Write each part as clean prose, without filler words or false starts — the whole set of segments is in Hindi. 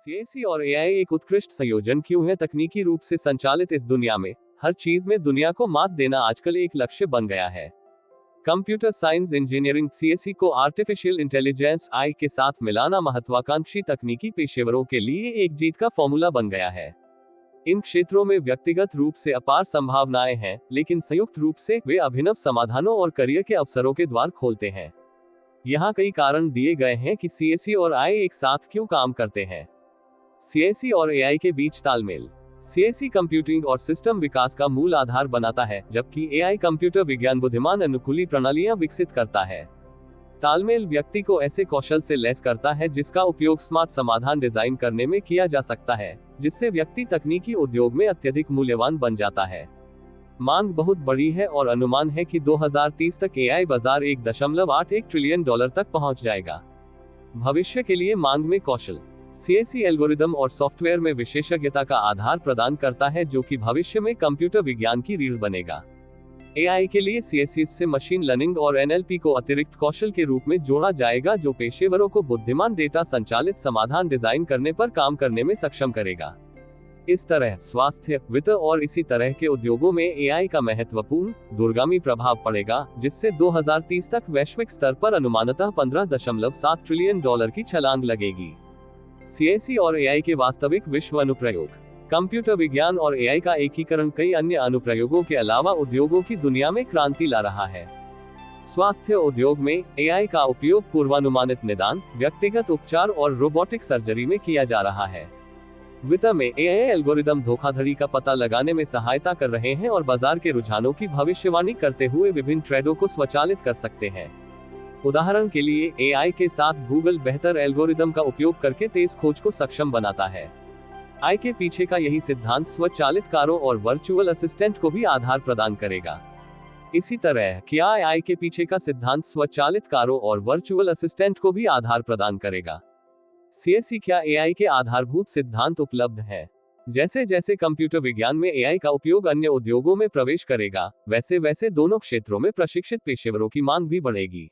सीएससी और एआई एक उत्कृष्ट संयोजन क्यों है? तकनीकी रूप से संचालित इस दुनिया में हर चीज में दुनिया को मात देना आजकल एक लक्ष्य बन गया है। कंप्यूटर साइंस इंजीनियरिंग सीएससी को आर्टिफिशियल इंटेलिजेंस आई के साथ मिलाना महत्वाकांक्षी तकनीकी पेशेवरों के लिए एक जीत का फॉर्मूला बन गया है। इन क्षेत्रों में व्यक्तिगत रूप से अपार संभावनाएं हैं, लेकिन संयुक्त रूप से वे अभिनव समाधानों और करियर के अवसरों के द्वार खोलते हैं। यहाँ कई कारण दिए गए हैं कि सीएससी और आई एक साथ क्यों काम करते हैं। सीएससी और एआई के बीच तालमेल। सीएससी कंप्यूटिंग और सिस्टम विकास का मूल आधार बनाता है, जबकि एआई कंप्यूटर विज्ञान बुद्धिमान अनुकूली प्रणालियां विकसित करता है। तालमेल व्यक्ति को ऐसे कौशल से लैस करता है जिसका उपयोग स्मार्ट समाधान डिजाइन करने में किया जा सकता है, जिससे व्यक्ति तकनीकी उद्योग में अत्यधिक मूल्यवान बन जाता है। मांग बहुत बड़ी है और अनुमान है कि 2030 तक एआई बाजार $1.81 ट्रिलियन तक पहुंच जाएगा। भविष्य के लिए मांग में कौशल। सीएससी एल्गोरिदम और सॉफ्टवेयर में विशेषज्ञता का आधार प्रदान करता है, जो कि भविष्य में कंप्यूटर विज्ञान की रीढ़ बनेगा। एआई के लिए सीएससी से मशीन लर्निंग और एनएलपी को अतिरिक्त कौशल के रूप में जोड़ा जाएगा, जो पेशेवरों को बुद्धिमान डेटा संचालित समाधान डिजाइन करने पर काम करने में सक्षम करेगा। इस तरह स्वास्थ्य, वित्त और इसी तरह के उद्योगों में एआई का महत्वपूर्ण दूरगामी प्रभाव पड़ेगा, जिससे 2030 तक वैश्विक स्तर पर अनुमानतः $15.7 ट्रिलियन की छलांग लगेगी। सीएससी और एआई के वास्तविक विश्व अनुप्रयोग। कंप्यूटर विज्ञान और एआई का एकीकरण कई अन्य अनुप्रयोगों के अलावा उद्योगों की दुनिया में क्रांति ला रहा है। स्वास्थ्य उद्योग में एआई का उपयोग पूर्वानुमानित निदान, व्यक्तिगत उपचार और रोबोटिक सर्जरी में किया जा रहा है। वित्त में एआई एल्गोरिदम धोखाधड़ी का पता लगाने में सहायता कर रहे हैं और बाजार के रुझानों की भविष्यवाणी करते हुए विभिन्न ट्रेडों को स्वचालित कर सकते हैं। उदाहरण के लिए एआई के साथ गूगल बेहतर एल्गोरिदम का उपयोग करके तेज खोज को सक्षम बनाता है। आई के पीछे का यही सिद्धांत स्वचालित कारों और वर्चुअल असिस्टेंट को भी आधार प्रदान करेगा। इसी तरह क्या आई के पीछे का सिद्धांत स्वचालित कारों और वर्चुअल असिस्टेंट को भी आधार प्रदान करेगा। सीएससी क्या एआई के आधारभूत सिद्धांत उपलब्ध है? जैसे जैसे कंप्यूटर विज्ञान में एआई का उपयोग अन्य उद्योगों में प्रवेश करेगा, वैसे वैसे दोनों क्षेत्रों में प्रशिक्षित पेशेवरों की मांग भी बढ़ेगी।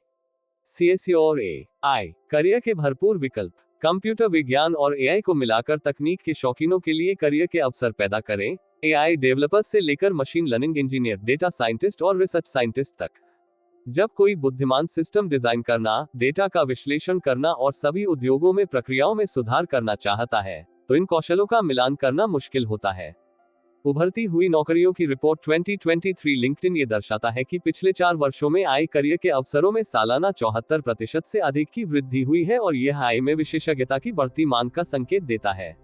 सीएससी और एआई करियर के भरपूर विकल्प। कंप्यूटर विज्ञान और एआई को मिलाकर तकनीक के शौकीनों के लिए करियर के अवसर पैदा करें। एआई डेवलपर्स से लेकर machine learning engineer, data scientist और रिसर्च साइंटिस्ट तक। जब कोई बुद्धिमान सिस्टम डिजाइन करना, डेटा का विश्लेषण करना और सभी उद्योगों में प्रक्रियाओं में सुधार करना चाहता है, तो इन कौशलों का मिलान करना मुश्किल होता है। उभरती हुई नौकरियों की रिपोर्ट 2023 लिंक्डइन ये दर्शाता है कि पिछले 4 वर्षों में आई करियर के अवसरों में सालाना 74% से अधिक की वृद्धि हुई है और यह आई में विशेषज्ञता की बढ़ती मांग का संकेत देता है।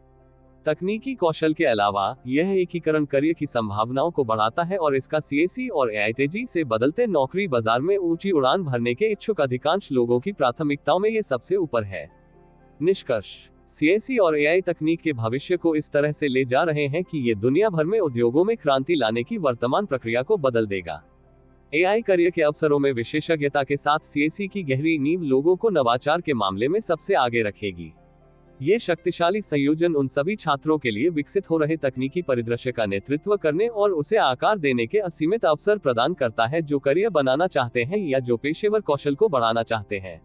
तकनीकी कौशल के अलावा यह एकीकरण करियर की संभावनाओं को बढ़ाता है और इसका सीएससी और एआई तेजी से बदलते नौकरी बाजार में ऊंची उड़ान भरने के इच्छुक अधिकांश लोगों की प्राथमिकताओं में ये सबसे ऊपर है। निष्कर्ष। सीएससी और एआई तकनीक के भविष्य को इस तरह से ले जा रहे हैं कि ये दुनिया भर में उद्योगों में क्रांति लाने की वर्तमान प्रक्रिया को बदल देगा। एआई करियर के अवसरों में विशेषज्ञता के साथ सीएससी की गहरी नींव लोगों को नवाचार के मामले में सबसे आगे रखेगी। ये शक्तिशाली संयोजन उन सभी छात्रों के लिए विकसित हो रहे तकनीकी परिदृश्य का नेतृत्व करने और उसे आकार देने के असीमित अवसर प्रदान करता है, जो करियर बनाना चाहते हैं या जो पेशेवर कौशल को बढ़ाना चाहते हैं।